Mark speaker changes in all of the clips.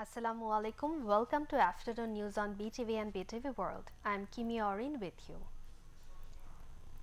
Speaker 1: Assalamu alaikum. Welcome to Afternoon News on BTV and BTV World. I'm Kimi Orin with you.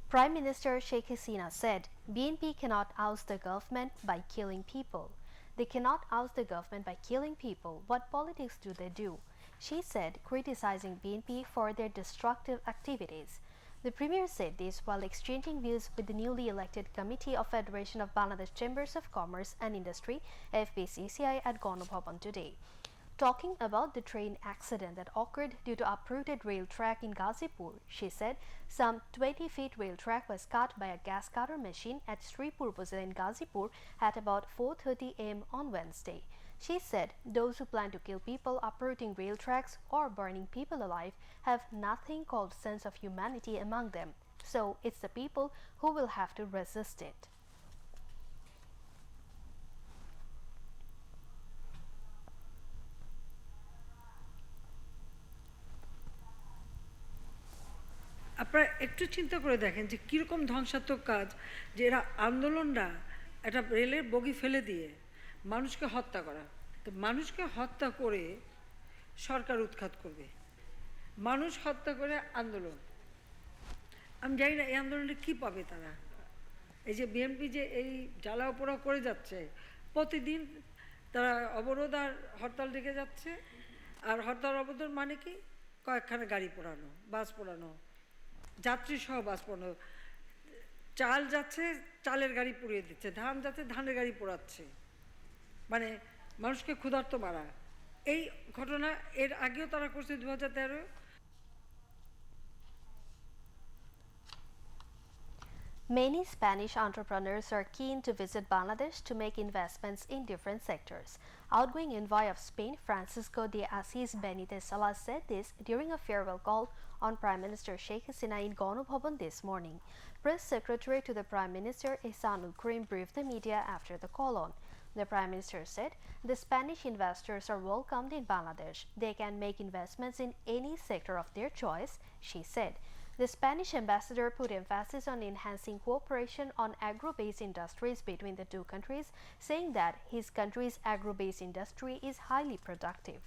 Speaker 1: Prime Minister Sheikh Hasina said BNP cannot oust the government by killing people. They cannot oust the government by killing people. What politics do they do? She said, criticizing BNP for their destructive activities. The Premier said this while exchanging views with the newly elected Committee of Federation of Bangladesh Chambers of Commerce and Industry (FBCCI) at Ganobhavan today. Talking about the train accident that occurred due to uprooted rail track in Ghazipur, she said some 20 feet rail track was cut by a gas cutter machine at Sripur Bazaar in Ghazipur at about 4:30 am on Wednesday. She said those who plan to kill people uprooting rail tracks or burning people alive have nothing called sense of humanity among them. So it's the people who will have to resist it.
Speaker 2: আপনারা একটু চিন্তা করে দেখেন যে কীরকম ধ্বংসাত্মক কাজ, যে এরা আন্দোলনরা একটা রেলের বগি ফেলে দিয়ে মানুষকে হত্যা করা। তো মানুষকে হত্যা করে সরকার উৎখাত করবে, মানুষ হত্যা করে আন্দোলন। আমি জানি না এই আন্দোলনে কী পাবে তারা। এই যে বিএনপি যে এই জ্বালাও পোড়াও করে যাচ্ছে, প্রতিদিন তারা অবরোধ আর হরতাল ডেকে যাচ্ছে। আর হরতাল অবরোধ মানে কি? কয়েকখানা গাড়ি পোড়ানো, বাস পোড়ানো, যাত্রী সহ বাস পোড়ানো, চাল যাচ্ছে চালের গাড়ি পুড়িয়ে দিচ্ছে, ধান যাচ্ছে ধানের গাড়ি পোড়াচ্ছে, মানে মানুষকে ক্ষুধার্ত মারা। এই ঘটনা এর আগেও তারা করছে 2013।
Speaker 1: Many Spanish entrepreneurs are keen to visit Bangladesh to make investments in different sectors. Outgoing envoy of Spain, Francisco de Assis Benitez Salas, said this during a farewell call on Prime Minister Sheikh Hasina in Ganobhavan this morning. Press Secretary to the Prime Minister, Ihsanul Karim, briefed the media after the call-on. The Prime Minister said the Spanish investors are welcomed in Bangladesh. They can make investments in any sector of their choice, she said. The Spanish ambassador put emphasis on enhancing cooperation on agro-based industries between the two countries, saying that his country's agro-based industry is highly productive.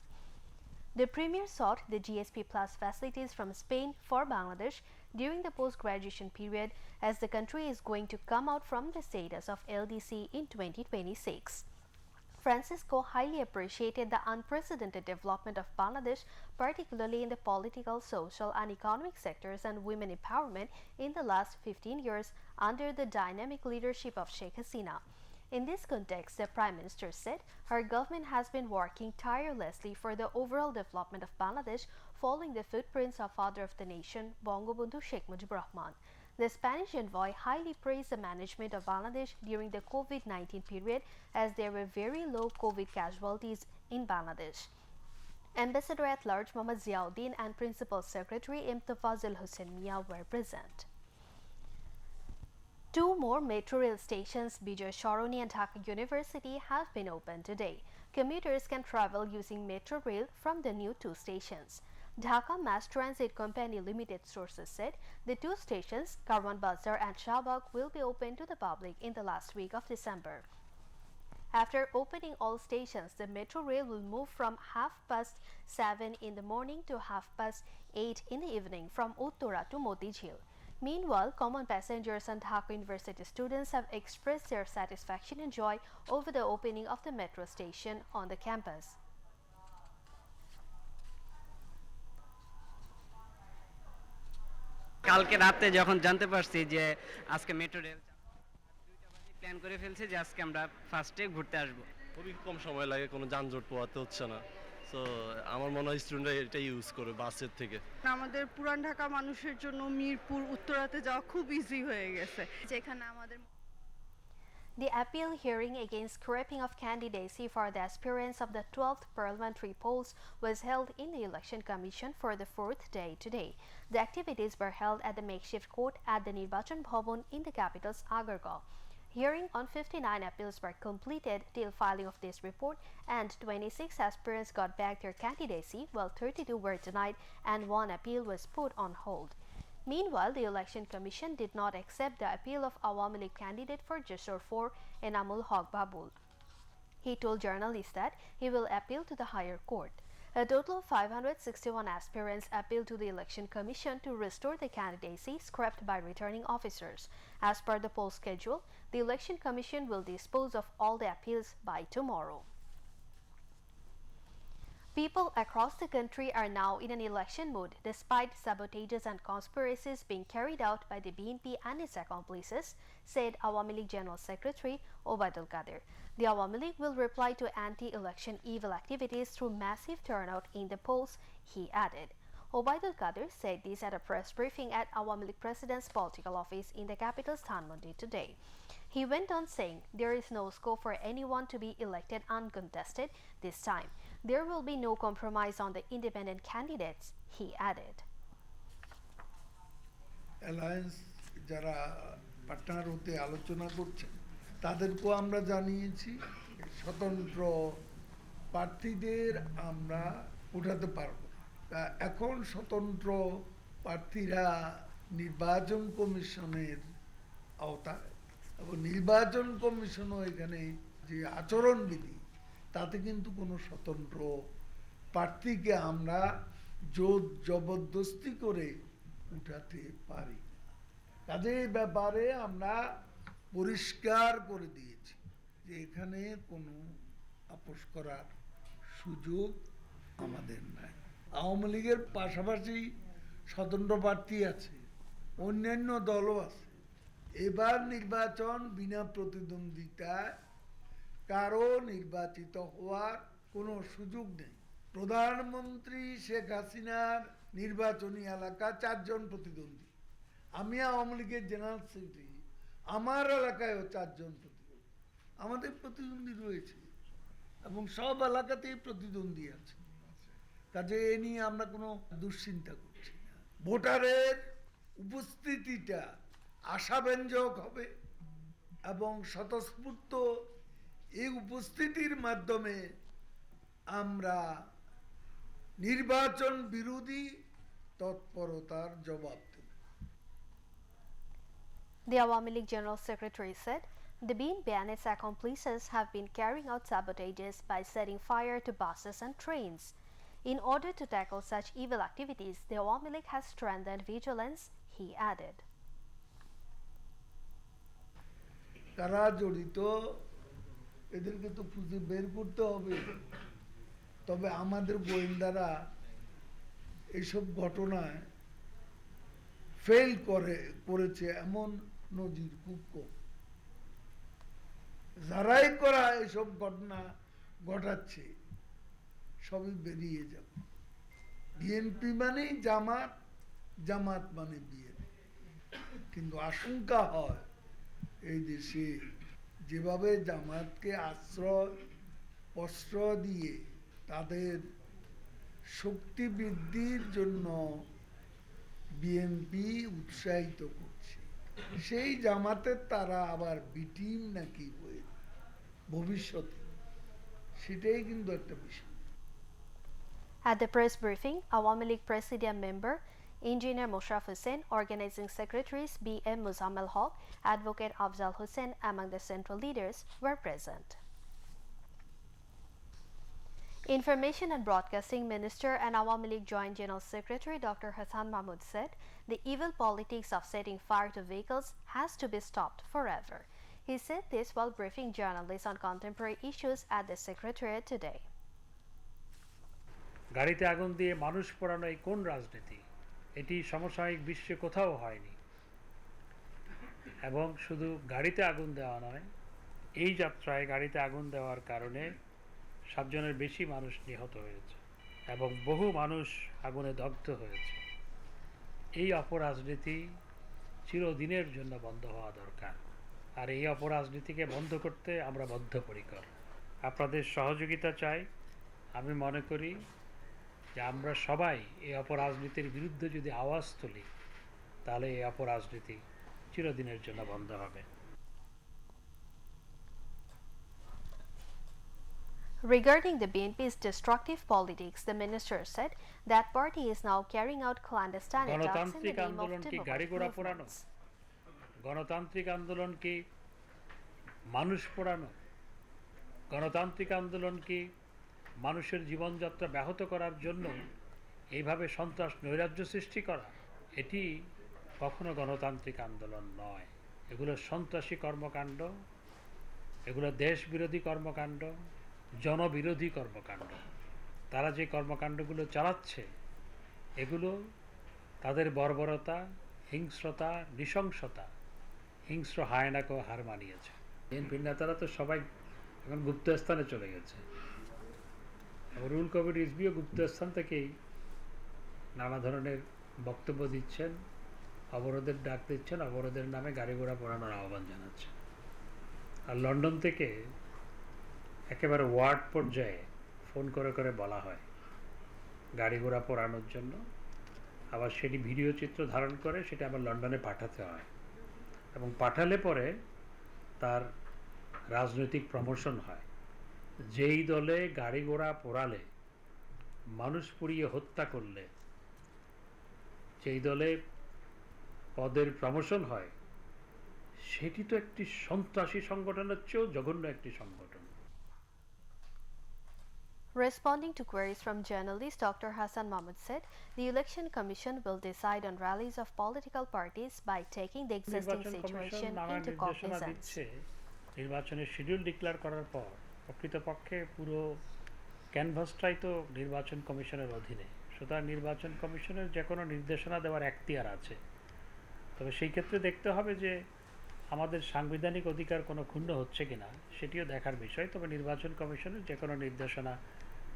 Speaker 1: The Premier sought the GSP Plus facilities from Spain for Bangladesh during the post-graduation period, as the country is going to come out from the status of LDC in 2026. Francisco highly appreciated the unprecedented development of Bangladesh, particularly in the political, social, and economic sectors and women empowerment in the last 15 years under the dynamic leadership of Sheikh Hasina. In this context, the Prime Minister said her government has been working tirelessly for the overall development of Bangladesh, following the footprints of father of the nation, Bangabandhu Sheikh Mujibur Rahman. The Spanish envoy highly praised the management of Bangladesh during the COVID-19 period, as there were very low COVID casualties in Bangladesh. Ambassador-at-Large Mohammad Ziauddin and Principal Secretary Imtafazil Hussain Mia were present. Two more metro rail stations, Bijoy Sharoni and Dhaka University, have been opened today. Commuters can travel using metro rail from the new two stations. Dhaka Mass Transit Company Limited sources said the two stations, Karwan Bazar and Shahbag, will be open to the public in the last week of December. After opening all stations, the metro rail will move from 7:30 in the morning to 8:30 in the evening from Uttora to Motijhil. Meanwhile, common passengers and Dhaka University students have expressed their satisfaction and joy over the opening of the metro station on the campus.
Speaker 3: কালকে রাতে যখন জানতে পারছি যে আজকে metro rail plan করে ফেলছে যে আজকে আমরা ফার্স্টে ঘুরতে আসব।
Speaker 4: খুবই কম সময় লাগে, কোনো যানজট পোহাতে হচ্ছে না। সো আমার মনে হয় স্টুডেন্টরা এটা ইউজ করে বাসের থেকে।
Speaker 5: আমাদের পুরান ঢাকা মানুষের জন্য মিরপুর উত্তরাতে যাওয়া খুব ইজি হয়ে গেছে, যেখানে আমাদের
Speaker 1: The appeal hearing against scrapping of candidacy for the aspirants of the 12th parliamentary polls was held in the Election Commission for the fourth day today. The activities were held at the makeshift court at the Nirbachan Bhavan in the capital's Agargaon. Hearing on 59 appeals were completed till filing of this report, and 26 aspirants got back their candidacy, while 32 were denied and one appeal was put on hold. Meanwhile, the Election Commission did not accept the appeal of Awami League candidate for Jessore 4, Enamul Haq Babul. he told journalists that he will appeal to the higher court. A total of 561 aspirants appealed to the Election Commission to restore the candidacy scrapped by returning officers. As per the poll schedule, the Election Commission will dispose of all the appeals by tomorrow. People across the country are now in an election mood despite sabotages and conspiracies being carried out by the BNP and its accomplices, said Awami League General Secretary Obaidul Qadir. The Awami League will reply to anti-election evil activities through massive turnout in the polls, he added. Obaidul Qadir said this at a press briefing at Awami League President's political office in the capital's Dhanmondi today. He went on saying there is no scope for anyone to be elected uncontested this time. There will be no compromise on the independent candidates, he added.
Speaker 6: Alliance যারা partner হতে আলোচনা করছেন তাদেরকেও আমরা জানিয়েছি স্বতন্ত্র প্রার্থীদের আমরা উঠাতে পারব না। এখন স্বতন্ত্র প্রার্থীরা নির্বাচন কমিশনের আওতায় এবং নির্বাচন কমিশনও এখানে যে আচরণবিধি তাতে কিন্তু কোনো স্বতন্ত্র প্রার্থীকে আমরা জোর জবরদস্তি করে উঠাতে পারি না। কাজে এই ব্যাপারে আমরা পরিষ্কার করে দিয়েছি যে এখানে কোনো আপোষ করার সুযোগ আমাদের নাই। আওয়ামী লীগের পাশাপাশি স্বতন্ত্র প্রার্থী আছে, অন্যান্য দলও আছে। এবার নির্বাচন বিনা প্রতিদ্বন্দ্বিতায় কারো নির্বাচিত হওয়ার কোনো সুযোগ নেই। প্রধানমন্ত্রী শেখ হাসিনার নির্বাচনী এলাকা 4 জন প্রতিদ্বন্দ্বী, আমি আওয়ামী লীগের জেনারেল সেক্রেটারি, আমার এলাকায়ও 4 জন প্রতিদ্বন্দ্বী, আমাদের প্রতিদ্বন্দ্বী রয়েছে এবং সব এলাকাতেই প্রতিদ্বন্দ্বী আছে। কাজে এ নিয়ে আমরা কোনো দুশ্চিন্তা করছি না। ভোটারের উপস্থিতিটা আশাব্যঞ্জক হবে এবং স্বতঃস্ফূর্ত এই উপস্থিতির মাধ্যমে আমরা নির্বাচন বিরোধী তৎপরতার জবাব দেব।
Speaker 1: The Awami League General Secretary said the BNP and its accomplices have been carrying out sabotages by setting fire to buses and trains. In order to tackle such evil activities, the Awami League has strengthened vigilance, he added.
Speaker 6: কারা জড়িত এদেরকে তো খুঁজে বের করতে হবে। তবে আমাদের গোয়েন্দারা এইসব ঘটনায় ফেল করেছে এমন নজির খুব কম। যারাই করা এসব ঘটনা ঘটাচ্ছে সবই বেরিয়ে যাবে। বিএনপি মানেই জামাত, জামাত মানে বিএনপি। কিন্তু আশঙ্কা হয় এই দেশে যেভাবে জামাতকে আশ্রয় প্রশ্রয় দিয়ে তাদের শক্তি বৃদ্ধির জন্য বিএনপি উৎসাহিত করছে, সেই জামাতের তারা আবার বিটিম নাকি হয়ে ভবিষ্যতে, সেটাই কিন্তু একটা বিষয়।
Speaker 1: At the press briefing, Awami League Presidium member Engineer Mushraf Hussain, Organizing Secretaries B.M. Muzammel Haq, Advocate Afzal Hussain among the central leaders were present. Information and Broadcasting Minister and Awami League Joint General Secretary Dr. Hassan Mahmood said the evil politics of setting fire to vehicles has to be stopped forever. He said this while briefing journalists on contemporary issues at the Secretariat today.
Speaker 7: গাড়িতে আগুন দিয়ে মানুষ পোড়ানো এই কোন রাজনীতি? এটি সমসাময়িক বিশ্বে কোথাও হয়নি। এবং শুধু গাড়িতে আগুন দেওয়া নয়, এই যাত্রায় গাড়িতে আগুন দেওয়ার কারণে 7 জনের বেশি মানুষ নিহত হয়েছে এবং বহু মানুষ আগুনে দগ্ধ হয়েছে। এই অপরাজনীতি চিরদিনের জন্য বন্ধ হওয়া দরকার। আর এই অপরাজনীতিকে বন্ধ করতে আমরা বদ্ধপরিকর। আপনাদের সহযোগিতা চাই। আমি মনে করি যে আমরা সবাই এই অপরাজনীতির বিরুদ্ধে যদি আওয়াজ তুলি তাহলে এই অপরাজনীতি চিরদিনের জন্য বন্ধ হবে।
Speaker 1: Regarding the BNP's destructive politics, the minister said that party is now carrying out clandestine attacks in the name of democratic movements.
Speaker 7: গণতান্ত্রিক আন্দোলন কি মানুষ পোড়ানো? গণতান্ত্রিক আন্দোলনকে মানুষের জীবনযাত্রা ব্যাহত করার জন্য এইভাবে সন্ত্রাস নৈরাজ্য সৃষ্টি করা, এটি কখনো গণতান্ত্রিক আন্দোলন নয়। এগুলো সন্ত্রাসী কর্মকাণ্ড, এগুলো দেশবিরোধী কর্মকাণ্ড, জনবিরোধী কর্মকাণ্ড। তারা যে কর্মকাণ্ডগুলো চালাচ্ছে এগুলো তাদের বর্বরতা, হিংস্রতা, নৃশংসতা, হিংস্র হায়নাকেও হার মানিয়েছে। বিএনপির নেতারা তো সবাই এখন গুপ্তস্থানে চলে গেছে। রুহুল কবির রিজভীও গুপ্তস্থান থেকেই নানা ধরনের বক্তব্য দিচ্ছেন, অবরোধের ডাক দিচ্ছেন, অবরোধের নামে গাড়ি ঘোড়া পোড়ানোর আহ্বান জানাচ্ছেন। আর লন্ডন থেকে একেবারে ওয়ার্ড পর্যায়ে ফোন করে করে বলা হয় গাড়ি ঘোড়া পোড়ানোর জন্য, আবার সেটি ভিডিও চিত্র ধারণ করে সেটা আবার লন্ডনে পাঠাতে হয়, এবং পাঠালে পরে তার রাজনৈতিক প্রমোশন হয়। যেই দলে গাড়ি ঘোড়া পোড়ালে, মানুষ পুড়িয়ে হত্যা করলে, যেই দলে পদের প্রমোশন হয়, সেটি তো একটি সন্ত্রাসী সংগঠনের চেয়েও জঘন্য একটি সংগঠন।
Speaker 1: Responding to queries from journalist Dr. Hassan Mahmood said the Election Commission will decide on rallies of political parties by taking the existing
Speaker 7: নির্বাচন কমিশন
Speaker 1: situation
Speaker 7: নানা
Speaker 1: into
Speaker 7: নির্দেশনা
Speaker 1: cognizance.
Speaker 7: দিচ্ছে। নির্বাচনের শিডিউল ডিক্লেয়ার করার পর প্রকৃতপক্ষে পুরো ক্যানভাসটাই তো নির্বাচন কমিশনের অধীনে, সুতরাং নির্বাচন কমিশনের যে কোনো নির্দেশনা দেওয়ার এখতিয়ার আছে। তবে সেই ক্ষেত্রে দেখতে হবে যে আমাদের সাংবিধানিক অধিকার কোনো ক্ষুণ্ণ হচ্ছে কিনা, সেটিও দেখার বিষয়। তবে নির্বাচন কমিশনের যে কোনো নির্দেশনা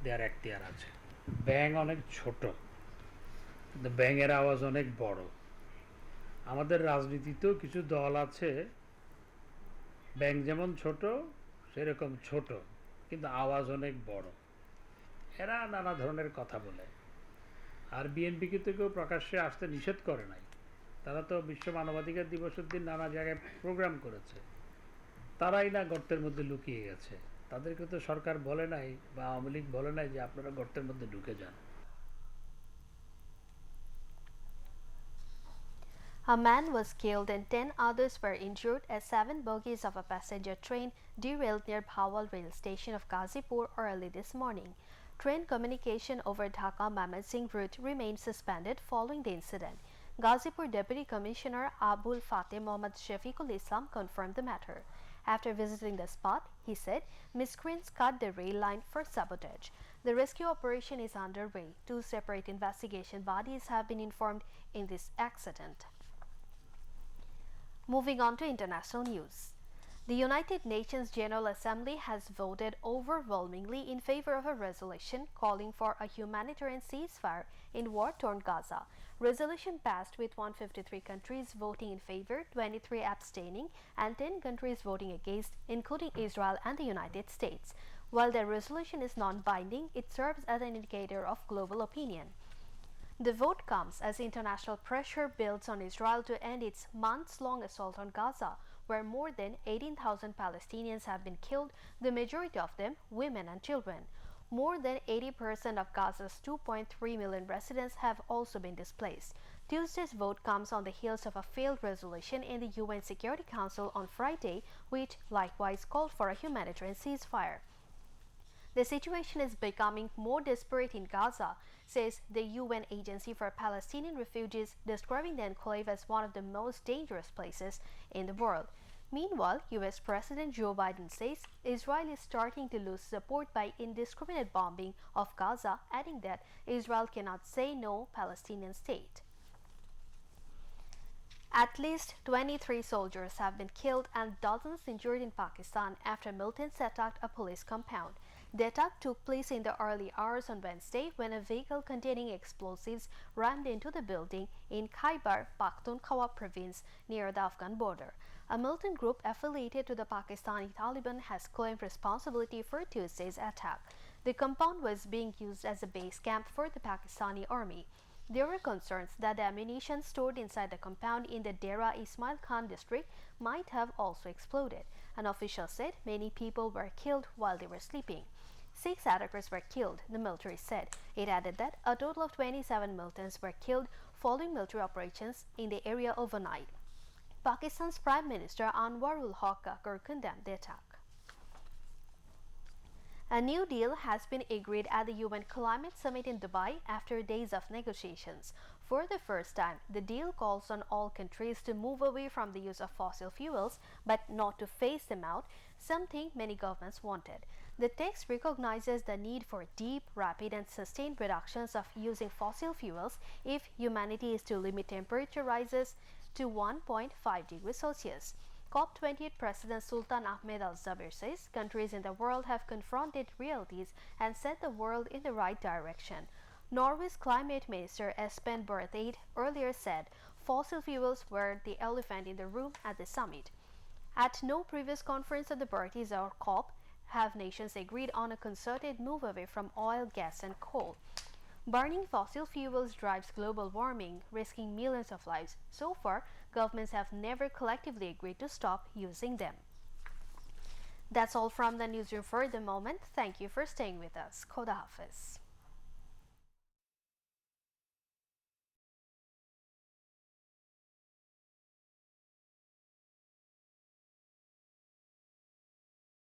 Speaker 7: দেওয়ার এখতিয়ার আছে। ব্যাঙ অনেক ছোট, কিন্তু ব্যাঙের আওয়াজ অনেক বড়। আমাদের রাজনীতিতেও কিছু দল আছে, ব্যাঙ যেমন ছোট সেরকম ছোট, কিন্তু আওয়াজ অনেক বড়। এরা নানা ধরনের কথা বলে। আর বিএনপিকে তো কেউ প্রকাশ্যে আসতে নিষেধ করে নাই। তারা তো বিশ্ব মানবাধিকার দিবসের দিন নানা জায়গায় প্রোগ্রাম করেছে। তারাই না গর্তের মধ্যে লুকিয়ে গেছে। তাদেরকে তো সরকার বলে নাই বা আওয়ামী লীগ বলে নাই যে আপনারা গর্তের মধ্যে ঢুকে যান।
Speaker 1: A man was killed and 10 others were injured as 7 bogies of a passenger train derailed near Bhawal rail station of Ghazipur early this morning. Train communication over Dhaka-Mymensingh route remained suspended following the incident. Ghazipur Deputy Commissioner Abul Fateh Mohammad Shafiqul Islam confirmed the matter. After visiting the spot, he said miscreants cut the rail line for sabotage. The rescue operation is underway. 2 separate investigation bodies have been informed in this accident. Moving on to international news. The United Nations General Assembly has voted overwhelmingly in favor of a resolution calling for a humanitarian ceasefire in war-torn Gaza. Resolution passed with 153 countries voting in favor, 23 abstaining, and 10 countries voting against, including Israel and the United States. While the resolution is non-binding, it serves as an indicator of global opinion. The vote comes as international pressure builds on Israel to end its months-long assault on Gaza, where more than 18,000 Palestinians have been killed, the majority of them women and children. More than 80% of Gaza's 2.3 million residents have also been displaced. Tuesday's vote comes on the heels of a failed resolution in the UN Security Council on Friday, which likewise called for a humanitarian ceasefire. The situation is becoming more desperate in Gaza, says the UN Agency for Palestinian Refugees, describing the enclave as one of the most dangerous places in the world. Meanwhile, US President Joe Biden says Israel is starting to lose support by indiscriminate bombing of Gaza, adding that Israel cannot say no Palestinian state. At least 23 soldiers have been killed and dozens injured in Pakistan after militants attacked a police compound. The attack took place in the early hours on Wednesday when a vehicle containing explosives rammed into the building in Khyber Pakhtunkhwa province near the Afghan border. A militant group affiliated to the Pakistani Taliban has claimed responsibility for Tuesday's attack. The compound was being used as a base camp for the Pakistani army. There were concerns that the ammunition stored inside the compound in the Dera Ismail Khan district might have also exploded. An official said many people were killed while they were sleeping. 6 attackers were killed, the military said. It added that a total of 27 militants were killed following military operations in the area overnight. Pakistan's Prime Minister Anwarul Haq Kakar condemned the attack. A new deal has been agreed at the UN Climate Summit in Dubai after days of negotiations. For the first time, the deal calls on all countries to move away from the use of fossil fuels, but not to phase them out, something many governments wanted. The text recognizes the need for deep, rapid, and sustained reductions of using fossil fuels if humanity is to limit temperature rises to 1.5 degrees Celsius. COP28 President Sultan Ahmed Al-Zabir says countries in the world have confronted realities and set the world in the right direction. Norway's climate minister Espen Barth Eide earlier said fossil fuels were the elephant in the room at the summit. At no previous conference of the parties or COP have nations agreed on a concerted move away from oil, gas, and coal. Burning fossil fuels drives global warming, risking millions of lives. So far, governments have never collectively agreed to stop using them. That's all from the newsroom for the moment. Thank you for staying with us. Khoda Hafiz.